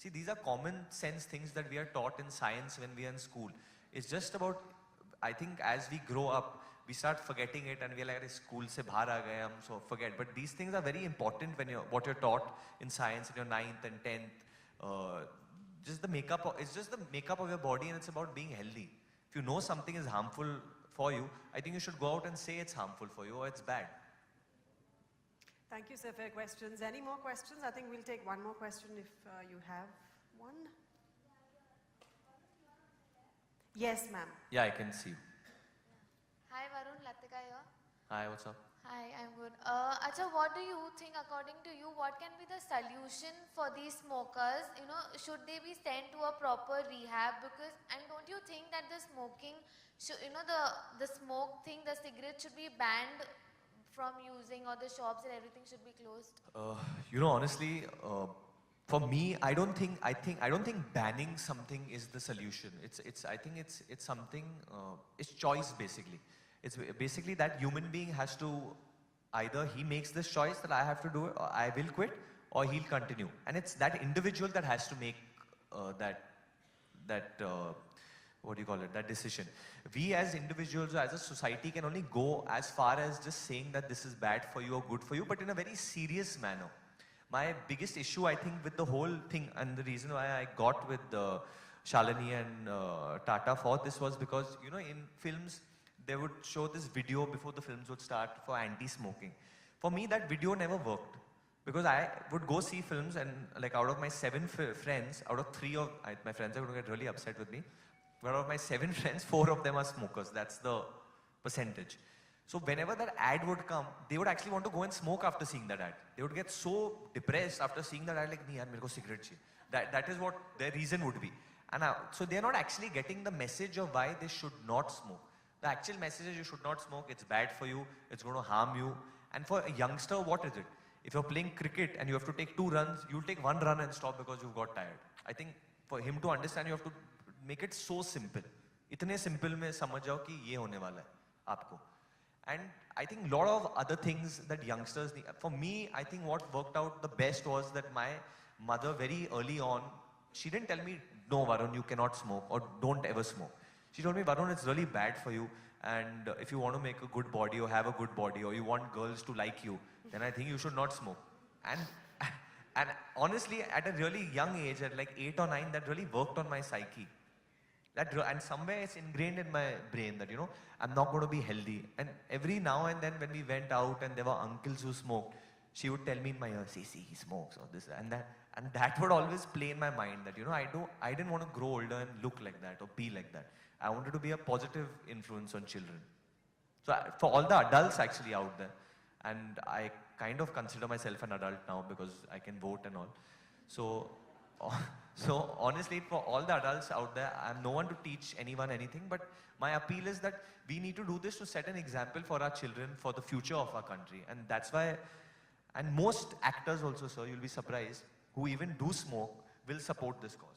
See, these are common sense things that we are taught in science when we are in school. It's just about, I think as we grow up, we start forgetting it and we're like, school se bahar aa gaye, hum so forget. But these things are very important when what you're taught in science in your 9th and 10th. Just the makeup, it's just the makeup of your body and it's about being healthy. If you know something is harmful for you, I think you should go out and say it's harmful for you or it's bad. Thank you, sir, for your questions. Any more questions? I think we'll take one more question if you have one. Yes, ma'am. Yeah, I can see you. Hi Varun, Latika here. Hi, what's up? Hi, I'm good. Acha, what do you think, according to you, what can be the solution for these smokers? You know, should they be sent to a proper rehab? Because, and don't you think that the smoking, you know, the smoke thing, the cigarette should be banned from using, or the shops and everything should be closed? You know, honestly, for me, I don't think banning something is the solution. I think it's something, it's choice basically. It's basically that human being has to, either he makes this choice that I have to do it, or I will quit, or he'll continue. And it's that individual that has to make what do you call it, that decision. We as individuals or as a society can only go as far as just saying that this is bad for you or good for you, but in a very serious manner. My biggest issue, I think, with the whole thing, and the reason why I got with Shalini and Tata for this was because, you know, in films, they would show this video before the films would start for anti-smoking. For me, that video never worked. Because I would go see films and like out of my 7 friends, out of 3 of my friends are going to get really upset with me. But out of my 7 friends, 4 of them are smokers. That's the percentage. So whenever that ad would come, they would actually want to go and smoke after seeing that ad. They would get so depressed after seeing that ad, like, nahi yaar, mere ko cigarette chahiye. That is what their reason would be. And so they're not actually getting the message of why they should not smoke. The actual message is you should not smoke, it's bad for you, it's going to harm you. And for a youngster, what is it? If you're playing cricket and you have to take 2 runs, you'll take 1 run and stop because you've got tired. I think for him to understand, you have to make it so simple. Itne simple mein samajh jao ki ye hone wala hai aapko. And I think a lot of other things that youngsters need. For me, I think what worked out the best was that my mother very early on, she didn't tell me, no Varun, you cannot smoke or don't ever smoke. She told me, Varun, it's really bad for you, and if you want to make a good body or have a good body or you want girls to like you, then I think you should not smoke. And honestly, at a really young age, at like 8 or 9, that really worked on my psyche. And somewhere it's ingrained in my brain that, you know, I'm not going to be healthy. And every now and then when we went out and there were uncles who smoked, she would tell me in my ear, see, he smokes or this and that. And that would always play in my mind that, you know, I didn't want to grow older and look like that or be like that. I wanted to be a positive influence on children. So for all the adults actually out there, and I kind of consider myself an adult now because I can vote and all. So honestly, for all the adults out there, I'm no one to teach anyone anything, but my appeal is that we need to do this to set an example for our children, for the future of our country. And that's why, and most actors also, sir, you'll be surprised, who even do smoke, will support this cause.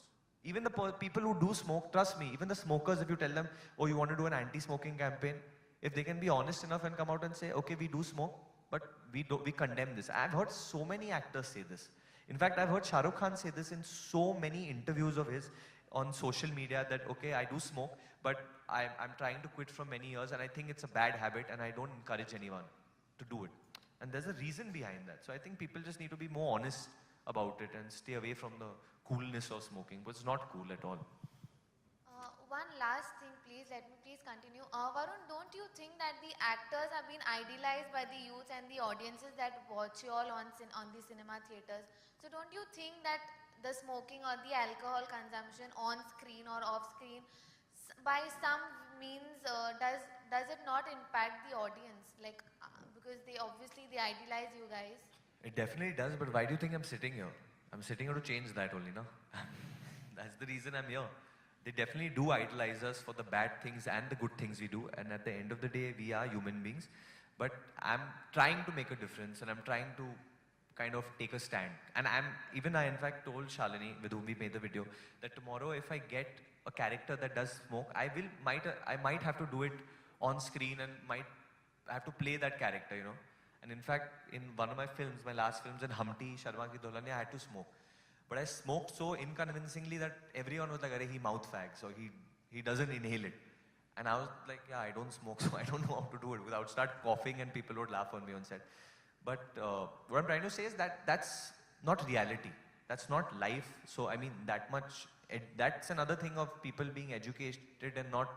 Even the people who do smoke, trust me, even the smokers, if you tell them, oh, you want to do an anti-smoking campaign, if they can be honest enough and come out and say, okay, we do smoke, but we condemn this. I've heard so many actors say this. In fact, I've heard Shah Rukh Khan say this in so many interviews of his on social media that, okay, I do smoke, but I'm trying to quit from many years and I think it's a bad habit and I don't encourage anyone to do it. And there's a reason behind that. So I think people just need to be more honest about it and stay away from the coolness of smoking, but it's not cool at all. One last thing, please, let me please continue. Varun, don't you think that the actors have been idealized by the youth and the audiences that watch you all on the cinema theatres? So don't you think that the smoking or the alcohol consumption on screen or off screen, by some means, does it not impact the audience? Like, because they idealize you guys. It definitely does, but why do you think I'm sitting here? I'm sitting here to change that only, no? That's the reason I'm here. They definitely do idolize us for the bad things and the good things we do. And at the end of the day, we are human beings. But I'm trying to make a difference and I'm trying to kind of take a stand. And I in fact told Shalini, with whom we made the video, that tomorrow if I get a character that does smoke, I might have to do it on screen and might have to play that character, you know. And in fact, in one of my films, my last films in Humpty, Sharma Ki Dulhania, I had to smoke. But I smoked so inconvincingly that everyone was like, "Arey, he mouth fags, or he doesn't inhale it." And I was like, "Yeah, I don't smoke, so I don't know how to do it." Because I would start coughing and people would laugh on me on set. But what I'm trying to say is that that's not reality. That's not life. So I mean, that's another thing of people being educated and not,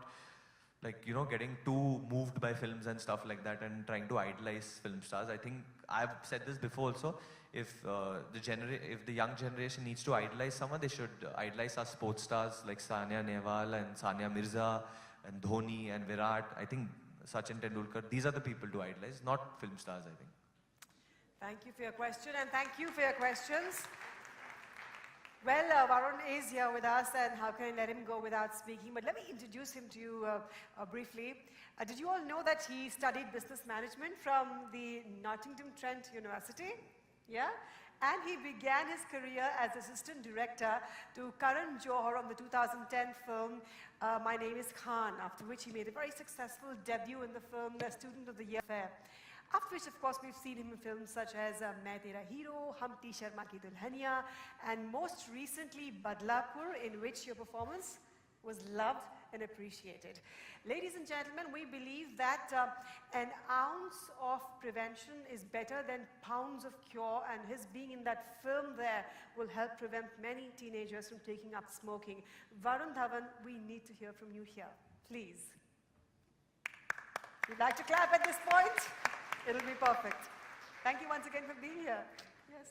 like, you know, getting too moved by films and stuff like that and trying to idolize film stars. I think I've said this before also. If the young generation needs to idolize someone, they should idolize our sports stars like Sania Nehwal and Sania Mirza and Dhoni and Virat. I think Sachin Tendulkar. These are the people to idolize, not film stars, I think. Thank you for your question, and thank you for your questions. Well, Varun is here with us, and how can I let him go without speaking? But let me introduce him to you briefly. Did you all know that he studied business management from the Nottingham Trent University? Yeah? And he began his career as assistant director to Karan Johar on the 2010 film My Name is Khan, after which he made a very successful debut in the film The Student of the Year Fair. After which, of course, we've seen him in films such as Main Tera Hero, Humpty Sharma Ki Dulhania, and most recently Badlapur, in which your performance was loved and appreciated. Ladies and gentlemen, we believe that an ounce of prevention is better than pounds of cure, and his being in that film there will help prevent many teenagers from taking up smoking. Varun Dhawan, we need to hear from you here. Please. If you'd like to clap at this point, it'll be perfect. Thank you once again for being here. Yes.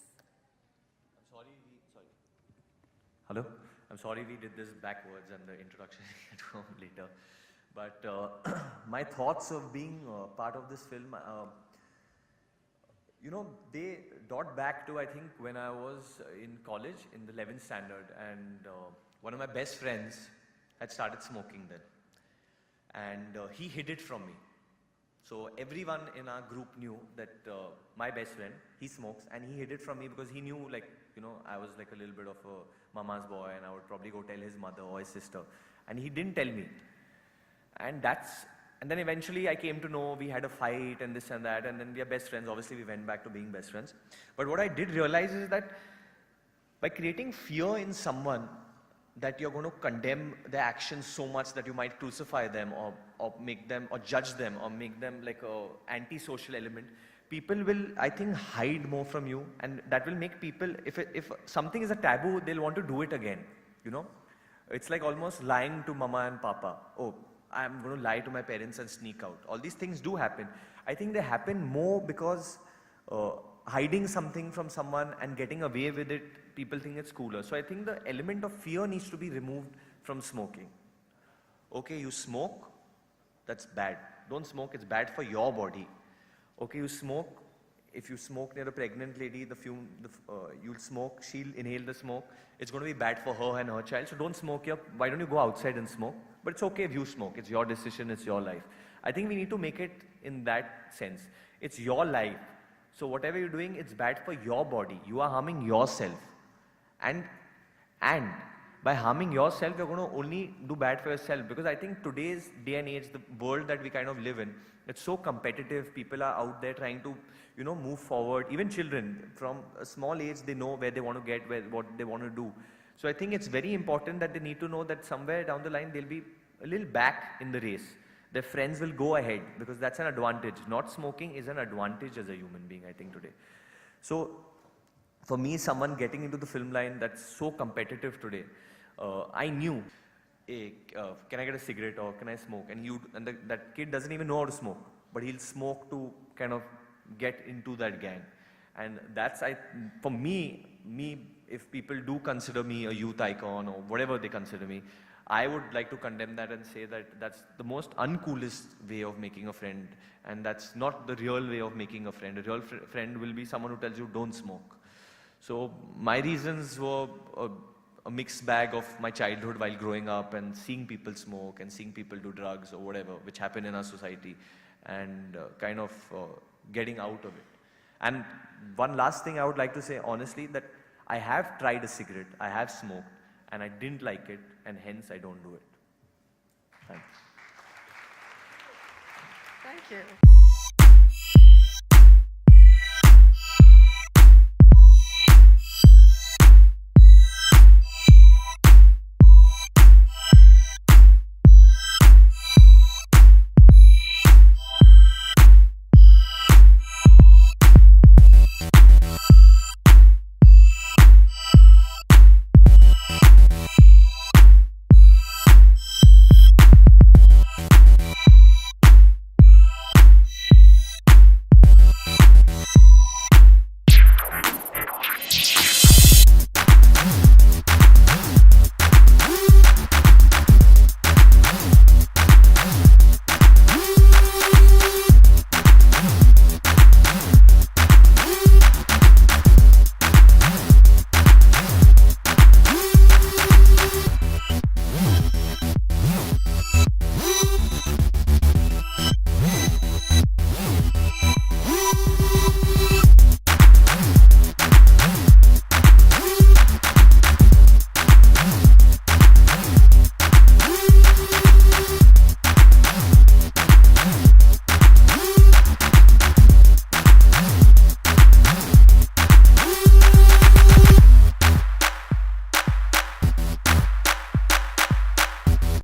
Hello? I'm sorry we did this backwards and the introduction had to come later. But my thoughts of being part of this film, you know, they dot back to, I think, when I was in college in the 11th standard, and one of my best friends had started smoking then. And he hid it from me. So everyone in our group knew that my best friend, he smokes, and he hid it from me because he knew, like, you know, I was like a little bit of a mama's boy, and I would probably go tell his mother or his sister. And he didn't tell me. And then eventually I came to know we had a fight and this and that, and then we are best friends. Obviously we went back to being best friends. But what I did realize is that by creating fear in someone, that you're going to condemn their actions so much that you might crucify them or make them, or judge them, or make them like a anti-social element, people will, I think, hide more from you, and that will make people, if something is a taboo, they'll want to do it again, you know? It's like almost lying to mama and papa. Oh, I'm going to lie to my parents and sneak out. All these things do happen. I think they happen more because hiding something from someone and getting away with it, people think it's cooler. So I think the element of fear needs to be removed from smoking. Okay, you smoke, that's bad. Don't smoke, it's bad for your body. Okay, you smoke. If you smoke near a pregnant lady, you'll smoke, she'll inhale the smoke. It's going to be bad for her and her child. So don't smoke here. Why don't you go outside and smoke? But it's okay if you smoke. It's your decision, it's your life. I think we need to make it in that sense. It's your life. So whatever you're doing, it's bad for your body. You are harming yourself. And by harming yourself, you're going to only do bad for yourself. Because I think today's day and age, the world that we kind of live in, it's so competitive. People are out there trying to, you know, move forward. Even children, from a small age, they know where they want to get, what they want to do. So I think it's very important that they need to know that somewhere down the line, they'll be a little back in the race. Their friends will go ahead, because that's an advantage. Not smoking is an advantage as a human being, I think, today. So for me, someone getting into the film line that's so competitive today, I knew, hey, can I get a cigarette or can I smoke? And that kid doesn't even know how to smoke, but he'll smoke to kind of get into that gang. And that's, for me, if people do consider me a youth icon or whatever they consider me, I would like to condemn that and say that that's the most uncoolest way of making a friend, and that's not the real way of making a friend. A real friend will be someone who tells you don't smoke. So my reasons were a mixed bag of my childhood while growing up and seeing people smoke and seeing people do drugs or whatever, which happen in our society, and kind of getting out of it. And one last thing I would like to say honestly, that I have tried a cigarette, I have smoked, and I didn't like it, and hence I don't do it. Thanks. Thank you.